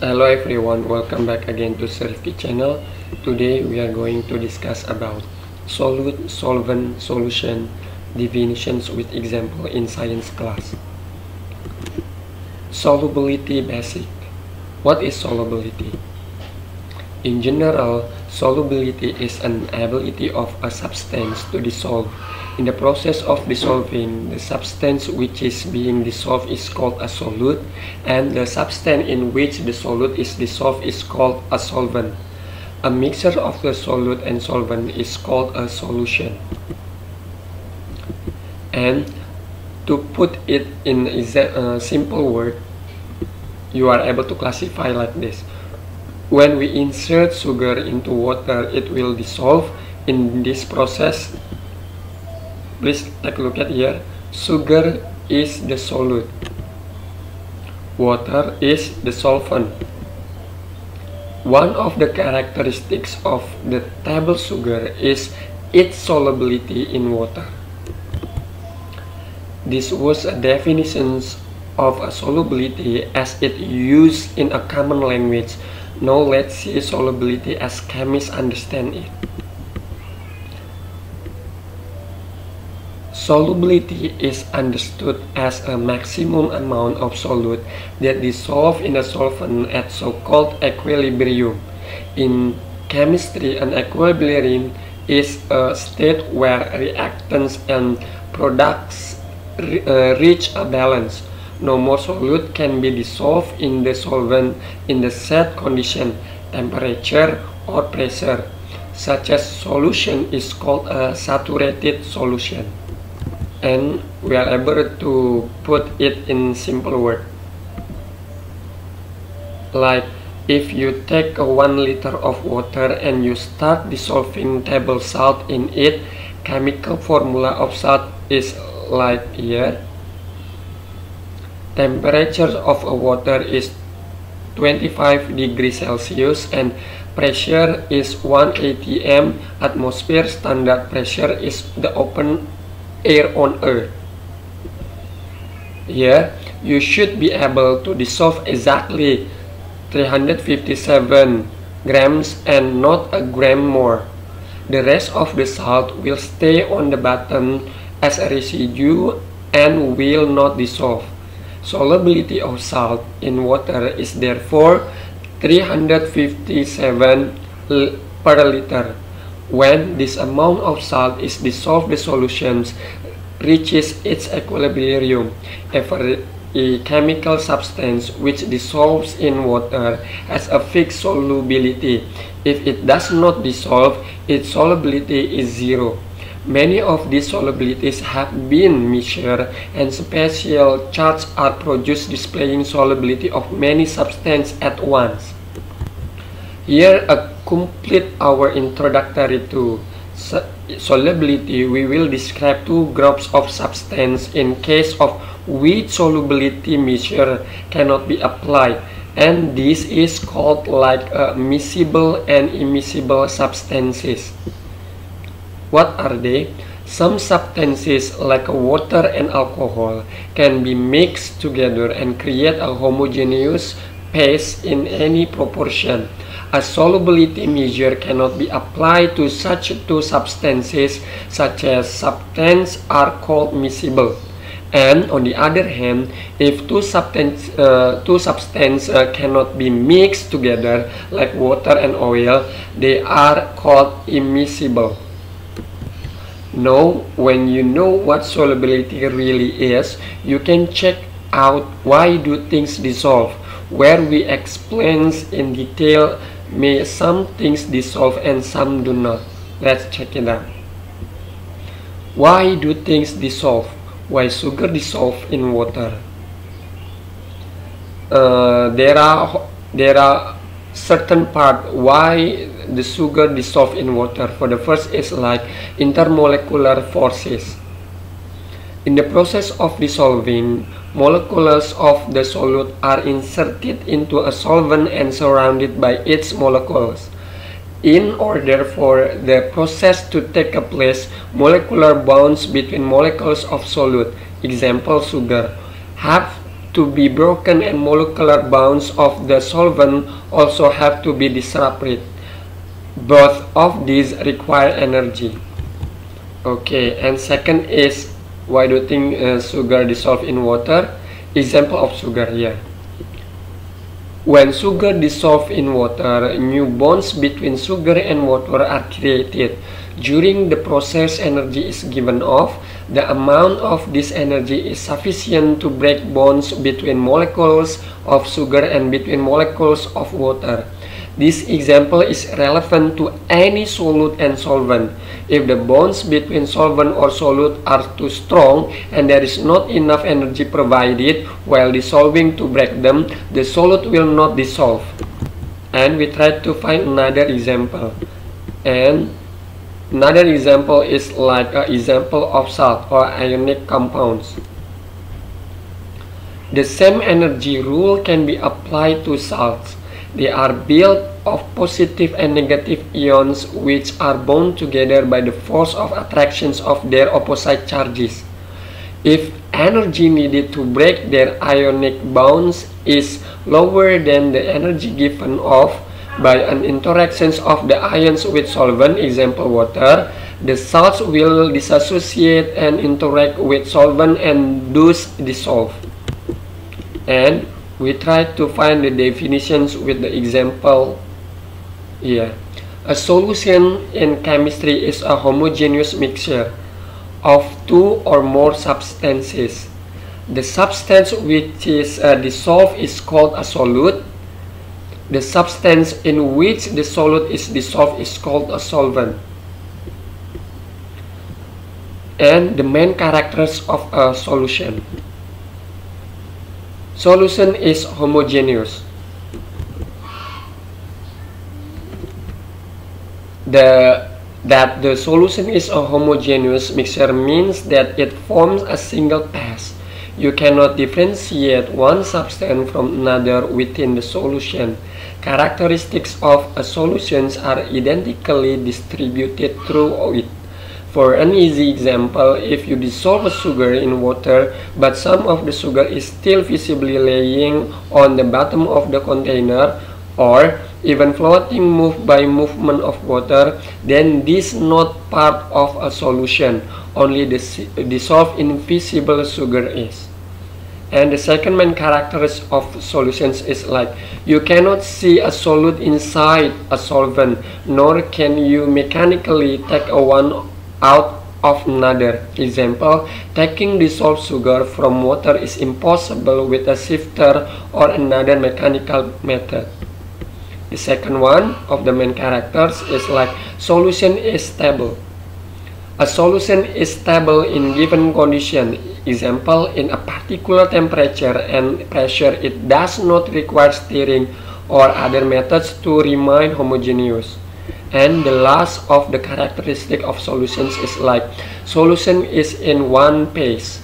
Hello everyone, welcome back again to Srifki channel. Today we are going to discuss about solute, solvent, solution, definitions with example in science class. Solubility basic. What is solubility? In general, solubility is an ability of a substance to dissolve. In the process of dissolving, the substance which is being dissolved is called a solute, and the substance in which the solute is dissolved is called a solvent. A mixture of the solute and solvent is called a solution. And to put it in a simple word, you are able to classify like this. When we insert sugar into water, it will dissolve. In this process, please take a look at here. Sugar is the solute. Water is the solvent. One of the characteristics of the table sugar is its solubility in water. This was a definition of a solubility as it used in a common language. Now let's see solubility as chemists understand it. Solubility is understood as a maximum amount of solute that dissolve in a solvent at so-called equilibrium. In chemistry, an equilibrium is a state where reactants and products reach a balance. No more solute can be dissolved in the solvent in the set condition, temperature or pressure. Such a solution is called a saturated solution. And we are able to put it in simple word. Like if you take 1 liter of water and you start dissolving table salt in it, chemical formula of salt is like here. Temperature of water is 25 degrees Celsius and pressure is 1 atm. Atmosphere standard pressure is the open air on earth. Here you should be able to dissolve exactly 357 grams and not a gram more. The rest of the salt will stay on the bottom as a residue and will not dissolve. Solubility of salt in water is therefore 357 per liter. When this amount of salt is dissolved, the solution reaches its equilibrium. A chemical substance which dissolves in water has a fixed solubility. If it does not dissolve, its solubility is zero. Many of these solubilities have been measured and special charts are produced displaying solubility of many substances at once. Here to complete our introductory to solubility, we will describe two groups of substance in case of which solubility measure cannot be applied, and this is called like miscible and immiscible substances. What are they? Some substances like water and alcohol can be mixed together and create a homogeneous paste in any proportion. A solubility measure cannot be applied to such two substances. Such as substances are called miscible. And on the other hand, if two substances cannot be mixed together like water and oil, they are called immiscible. Now, when you know what solubility really is, you can check out why do things dissolve, where we explain in detail may some things dissolve and some do not. Let's check it out. Why do things dissolve? Why sugar dissolve in water? There are certain part why the sugar dissolve in water. For the first is like intermolecular forces. In the process of dissolving, molecules of the solute are inserted into a solvent and surrounded by its molecules. In order for the process to take place, molecular bonds between molecules of solute, example sugar, have to be broken and molecular bonds of the solvent also have to be disrupted. Both of these require energy. Okay, and second is, why do you think sugar dissolve in water? Example of sugar here. When sugar dissolves in water, new bonds between sugar and water are created. During the process, energy is given off. The amount of this energy is sufficient to break bonds between molecules of sugar and between molecules of water. This example is relevant to any solute and solvent. If the bonds between solvent or solute are too strong and there is not enough energy provided while dissolving to break them, the solute will not dissolve. And we try to find another example. And another example is like an example of salt or ionic compounds. The same energy rule can be applied to salts. They are built of positive and negative ions which are bound together by the force of attractions of their opposite charges. If energy needed to break their ionic bonds is lower than the energy given off by an interactions of the ions with solvent, example water, the salts will dissociate and interact with solvent and thus dissolve. And we try to find the definitions with the example here. A solution in chemistry is a homogeneous mixture of two or more substances. The substance which is dissolved is called a solute. The substance in which the solute is dissolved is called a solvent. And the main characters of a solution. Solution is homogeneous. That the solution is a homogeneous mixture means that it forms a single pass. You cannot differentiate one substance from another within the solution. Characteristics of a solution are identically distributed through it. For an easy example, if you dissolve a sugar in water, but some of the sugar is still visibly laying on the bottom of the container, or even floating moved by movement of water, then this is not part of a solution. Only the dissolved invisible sugar is. And the second main characteristic of solutions is like, you cannot see a solute inside a solvent, nor can you mechanically take one out of another. Example, taking dissolved sugar from water is impossible with a sifter or another mechanical method. The second one of the main characters is like, solution is stable. A solution is stable in given condition. Example, in a particular temperature and pressure, it does not require stirring or other methods to remain homogeneous. And the last of the characteristic of solutions is like, solution is in one phase.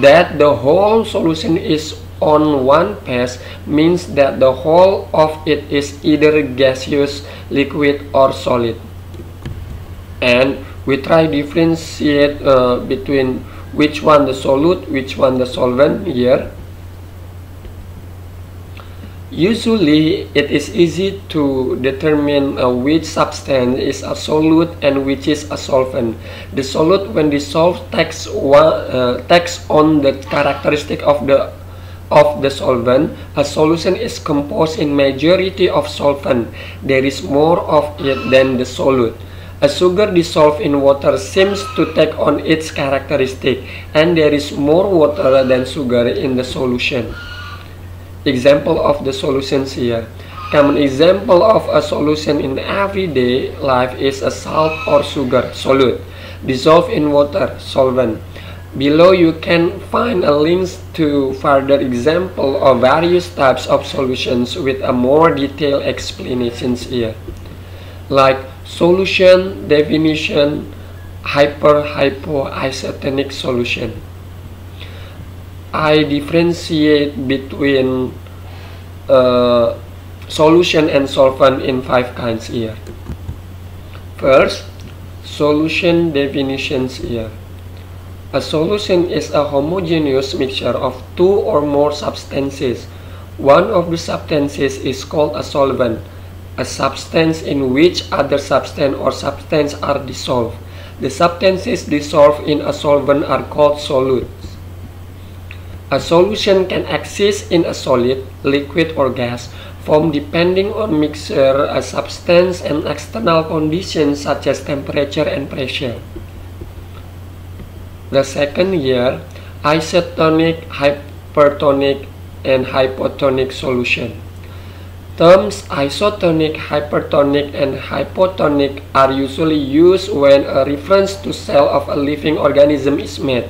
That the whole solution is on one phase means that the whole of it is either gaseous, liquid, or solid. And we try differentiate between which one the solute, which one the solvent here. Usually, it is easy to determine which substance is a solute and which is a solvent. The solute, when dissolved, takes on the characteristic of the solvent. A solution is composed in majority of solvent. There is more of it than the solute. A sugar dissolved in water seems to take on its characteristic, and there is more water than sugar in the solution. Example of the solutions here. Common example of a solution in everyday life is a salt or sugar, solute, dissolved in water, solvent. Below you can find a link to further example of various types of solutions with a more detailed explanations here. Like solution, definition, hypo-isotonic solution. I differentiate between solution and solvent in 5 kinds here. First, solution definitions here. A solution is a homogeneous mixture of two or more substances. One of the substances is called a solvent, a substance in which other substance or substance are dissolved. The substances dissolved in a solvent are called solutes. A solution can exist in a solid, liquid, or gas form depending on mixture, a substance, and external conditions such as temperature and pressure. The second year, isotonic, hypertonic, and hypotonic solution. Terms isotonic, hypertonic, and hypotonic are usually used when a reference to cell of a living organism is made,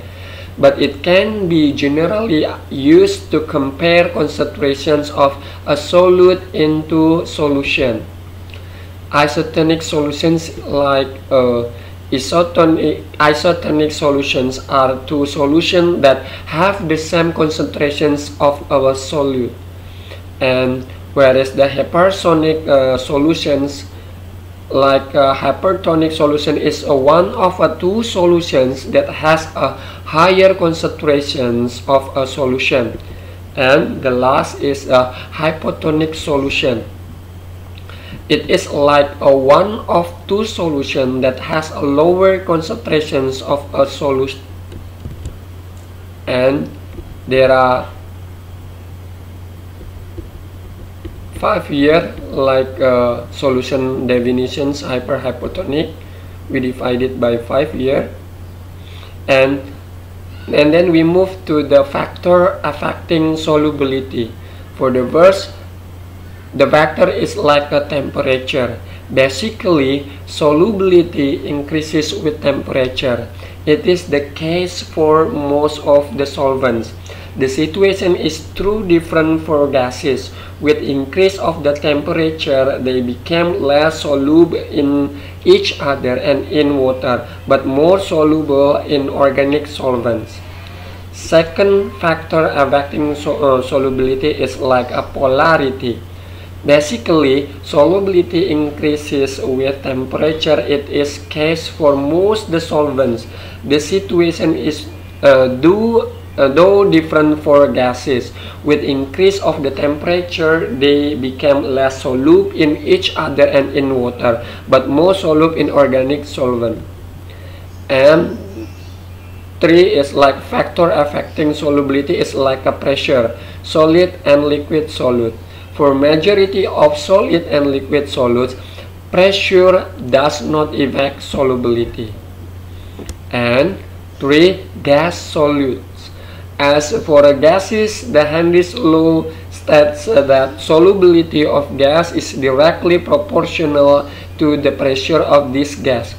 but it can be generally used to compare concentrations of a solute into solution. Isotonic solutions like isotonic solutions are two solutions that have the same concentrations of a solute, and whereas the hypersonic solutions like a hypertonic solution is one of two solutions that has a higher concentrations of a solution, and the last is a hypotonic solution. It is like a one of two solution that has a lower concentrations of a solution, and there are 5 year like solution definitions. Hypertonic we divided by 5 year, and then we move to the factor affecting solubility. For the first, the factor is like a temperature. Basically, solubility increases with temperature. It is the case for most of the solvents. The situation is true different for gases. With increase of the temperature, they became less soluble in each other and in water, but more soluble in organic solvents. Second factor affecting solubility is like a polarity. Basically, solubility increases with temperature. It is case for most the solvents. The situation is though different for gases. With increase of the temperature, they become less soluble in each other and in water, but more soluble in organic solvent. And 3 is like factor affecting solubility is like a pressure, solid and liquid solute. For majority of solid and liquid solutes, pressure does not affect solubility. And 3, gas solutes. As for gases, the Henry's law states that solubility of gas is directly proportional to the pressure of this gas.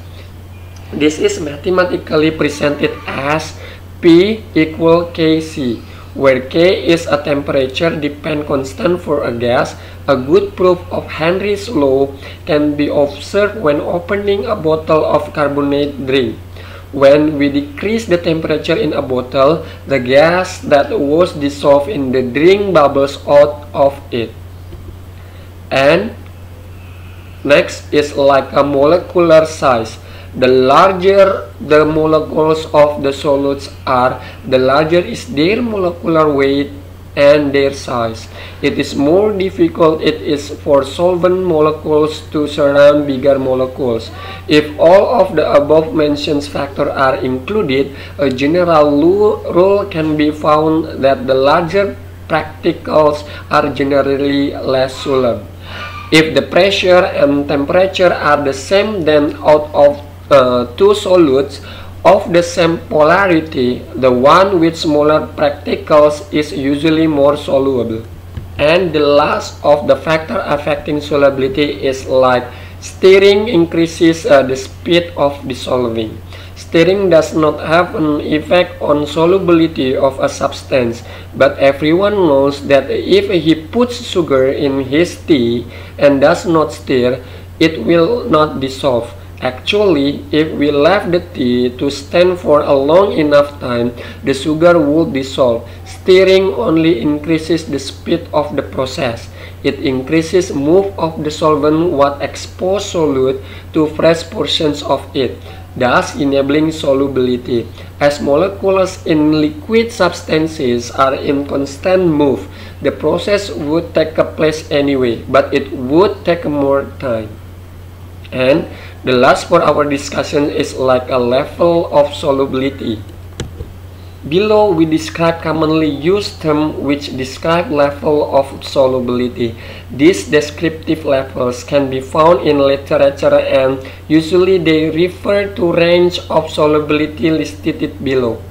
This is mathematically presented as P equal Kc, where K is a temperature dependent constant for a gas. A good proof of Henry's law can be observed when opening a bottle of carbonated drink. When we decrease the temperature in a bottle, the gas that was dissolved in the drink bubbles out of it. And next is like a molecular size. The larger the molecules of the solutes are, the larger is their molecular weight and their size. It is more difficult it is for solvent molecules to surround bigger molecules. If all of the above mentioned factors are included, a general rule can be found that the larger particles are generally less soluble. If the pressure and temperature are the same, then out of two solutes of the same polarity, the one with smaller particles is usually more soluble. And the last of the factor affecting solubility is like stirring increases the speed of dissolving. Stirring does not have an effect on solubility of a substance, but everyone knows that if he puts sugar in his tea and does not stir, it will not dissolve. Actually, if we left the tea to stand for a long enough time, the sugar would dissolve. Stirring only increases the speed of the process. It increases move of the solvent what exposed solute to fresh portions of it, thus enabling solubility. As molecules in liquid substances are in constant move, the process would take place anyway, but it would take more time. And the last for our discussion is like a level of solubility. Below we describe commonly used terms which describe level of solubility. These descriptive levels can be found in literature and usually they refer to range of solubility listed below.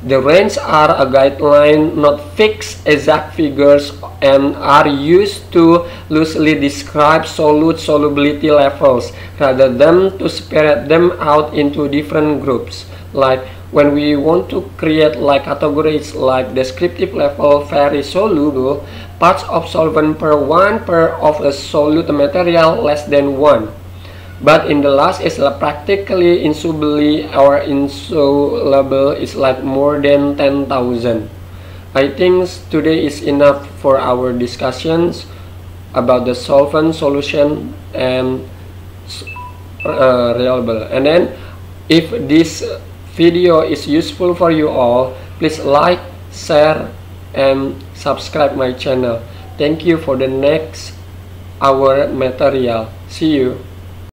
The range are a guideline, not fixed exact figures, and are used to loosely describe solute solubility levels rather than to separate them out into different groups. Like when we want to create like categories like descriptive level very soluble, parts of solvent per 1 per of a solute material less than 1. But in the last is practically insoluble or insoluble is like more than 10,000. I think today is enough for our discussions about the solvent solution and reliable. And then if this video is useful for you all, please like, share, and subscribe my channel. Thank you for the next our material. See you.